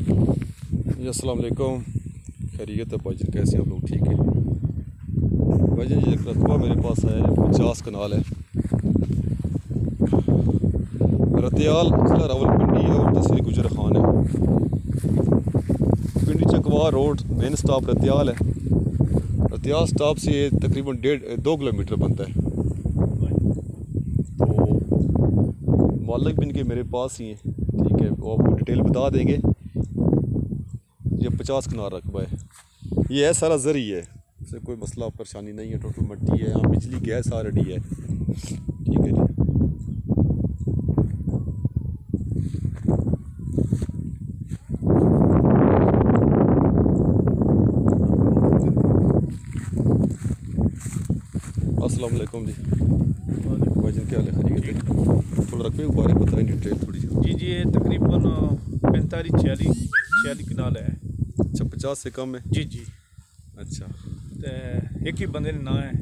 जी अस्सलाम वालेकुम, खैरियत है भाईजान? कैसे आप लोग? ठीक है भाईजान। ये एक रकबा मेरे पास है, 50 कनाल है। रतियाल ज़िला रावलपिंडी है और तहसील गुजर खान है। पिंडी चकवा रोड मेन स्टॉप रतियाल है। रतियाल स्टॉप से ये तकरीबन 1.5-2 किलोमीटर बनता है। तो मालिक भी इनके मेरे पास ही हैं, ठीक है। वो आपको डिटेल बता देंगे। ये 50 कनाल रकबा है। ये है सारा ज़री है, इससे कोई मसला परेशानी नहीं है। टोटल मट्टी है, यहाँ बिजली गैस ऑलरेडी है, ठीक है जी। अस्सलाम वालेकुम जी। भाईजान क्या हाल है? खैरियत है? थोड़ा रकबे के बारे में बताएं डिटेल थोड़ी। जी ये तकरीबन 45-46 कनाल है। अच्छा, 50 से कम है? जी। अच्छा, तो एक ही बंदे ने ना है,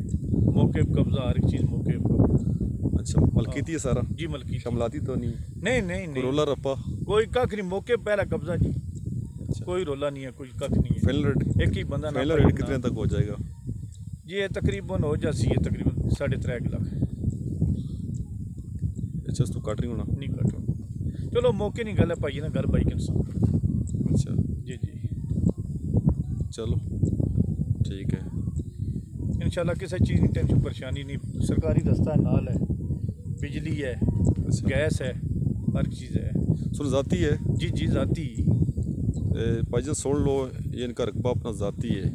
मौके पर कब्जा, हर एक चीज़ मौके पर। अच्छा, मलकीती है सारा? जी मलकी। शमलाती तो नहीं? नहीं रोला रप्पा कोई कख नहीं, मौके पर पहला कब्जा जी। अच्छा, कोई रोला नहीं है, कोई कख नहीं है। Final rate? एक ही बंदा फाइनल रेट कितने तक हो जाएगा? ये तकरीबन हो जाती है तकरीबन 3.5 लाख। अच्छा, तो काट रही होना? नहीं कटो, चलो मौके नहीं गल पाई ना, गल पाई के इंसान। अच्छा जी चलो ठीक है। इंशाल्लाह किसी चीज़ की टेंशन परेशानी नहीं। सरकारी रास्ता नाल है, बिजली है, अच्छा, गैस है, हर चीज़ है। सुन जाती है? जी जाती। भाईजान सुन लो, ये इनका रकबा अपना जाती है।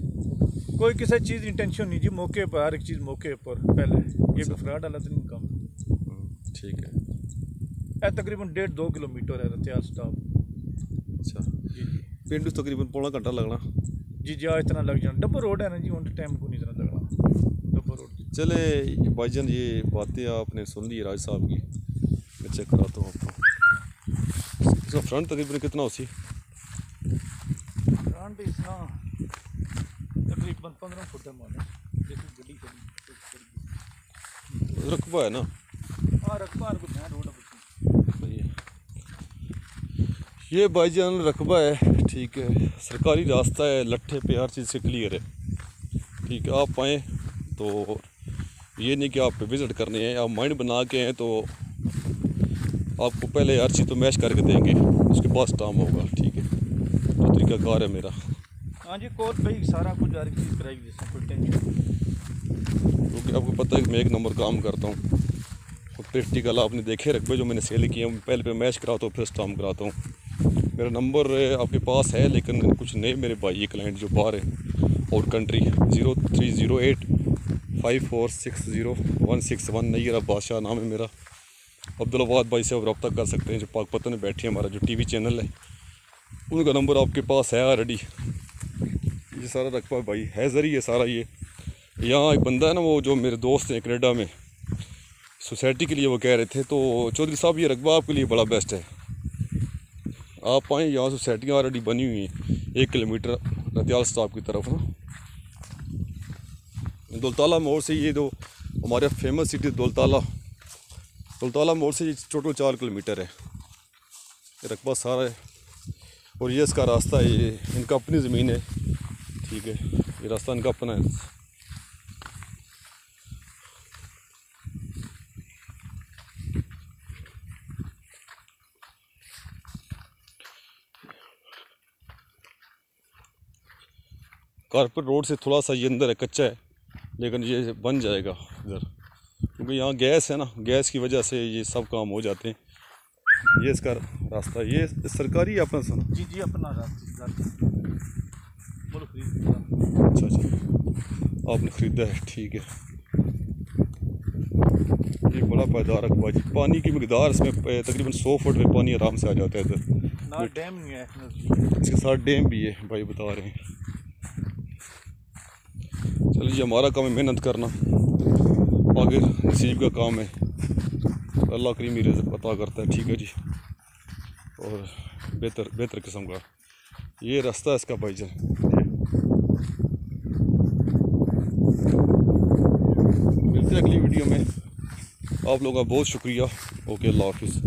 कोई किसी चीज़ की टेंशन नहीं जी, मौके पर हर एक चीज़ मौके पर पहले। ये अच्छा। कोई फ्रॉड वाला तो नहीं काम। ठीक है। यह तकरीबन 1.5-2 किलोमीटर है रतियाल स्टॉप। अच्छा, जी पिंड तकरीबन पौना घंटा लगना? जी आज इतना लग जाना। डब्बर रोड है ना जी, उन टाइम को नहीं इतना लगना डब्बर रोड। चले भाईजान, ये बातें आपने सुन ली राज साहब की। मैं चेक कराता हूँ आपको। इसका फ्रंट तकरीबन कितना हो सी? फ्रंट इसना तकरीबन 15 फुट है माने। जैसे गड्डी रकबा है ना? हाँ रकबा को ध्यान रोड है। सही है। ये भाईजान रकबा है, ठीक है। सरकारी रास्ता है, लट्ठे पे हर चीज़ से क्लियर है, ठीक है। आप आएँ तो ये नहीं कि आप विज़िट करने हैं, आप माइंड बना के हैं तो आपको पहले हर चीज़ तो मैच करके देंगे, उसके बाद स्टाम होगा, ठीक है। तो तरीक़ाकार है मेरा। हाँ जी कोर्ट भाई सारा कुछ हर एक चीज़ कराएगी, जिसमें कोई टेंशन। क्योंकि आपको पता है कि मैं 1 नंबर काम करता हूँ। और प्रैक्टिकल आपने देखे रकबे जो मैंने सेल किए हैं, पहले पे मैच कराता हूँ, फिर स्टाम कराता हूँ। मेरा नंबर आपके पास है, लेकिन कुछ नए मेरे भाई क्लाइंट जो बाहर है और कंट्री, 0308 5460 नैयरा बादशाह नाम है मेरा। अब्दुल्लाबाद भाई से आप रब्ता कर सकते हैं, जो पाकपतन में बैठे हैं, हमारा जो टीवी चैनल है, उनका नंबर आपके पास है ऑलरेडी। ये सारा रकबा भाई है ज़री है सारा। ये यहाँ एक बंदा है ना, वो जो मेरे दोस्त हैं कनाडा में, सोसाइटी के लिए वो कह रहे थे, तो चौधरी साहब ये रकबा आपके लिए बड़ा बेस्ट है। आप आएँ, यहाँ सोसाइटियाँ ऑलरेडी बनी हुई हैं 1 किलोमीटर रतियाल स्टॉप की तरफ ना। दौलताला मोड़ से ये जो हमारे फेमस सिटी दौलताला मोड़ से ये टोटल 4 किलोमीटर है। ये रकबा सारा है और ये इसका रास्ता है। ये इनका अपनी ज़मीन है, ठीक है। ये रास्ता इनका अपना है। कारपेट रोड से थोड़ा सा ये अंदर है, कच्चा है, लेकिन ये बन जाएगा इधर, क्योंकि यहाँ गैस है ना, गैस की वजह से ये सब काम हो जाते हैं। ये इसका रास्ता, ये सरकारी है अपना सा? जी अपना रास्ता अच्छा, आपने ख़रीदा है, ठीक है। ये बड़ा पायदार रकबा जी। पानी की मकदार इसमें तकरीबन 100 फुट में पानी आराम से आ जाता है इधर ना। डैम नहीं है इसके साथ, डैम भी है भाई बता रहे हैं। चलिए, हमारा काम है मेहनत करना, आगे नसीब का काम है, अल्लाह करीम ही रिज़्क़ अता करता है, ठीक है जी। और बेहतर किस्म का ये रास्ता है इसका भाईजान। मिलते हैं अगली वीडियो में। आप लोगों का बहुत शुक्रिया। ओके, अल्लाह हाफिज़।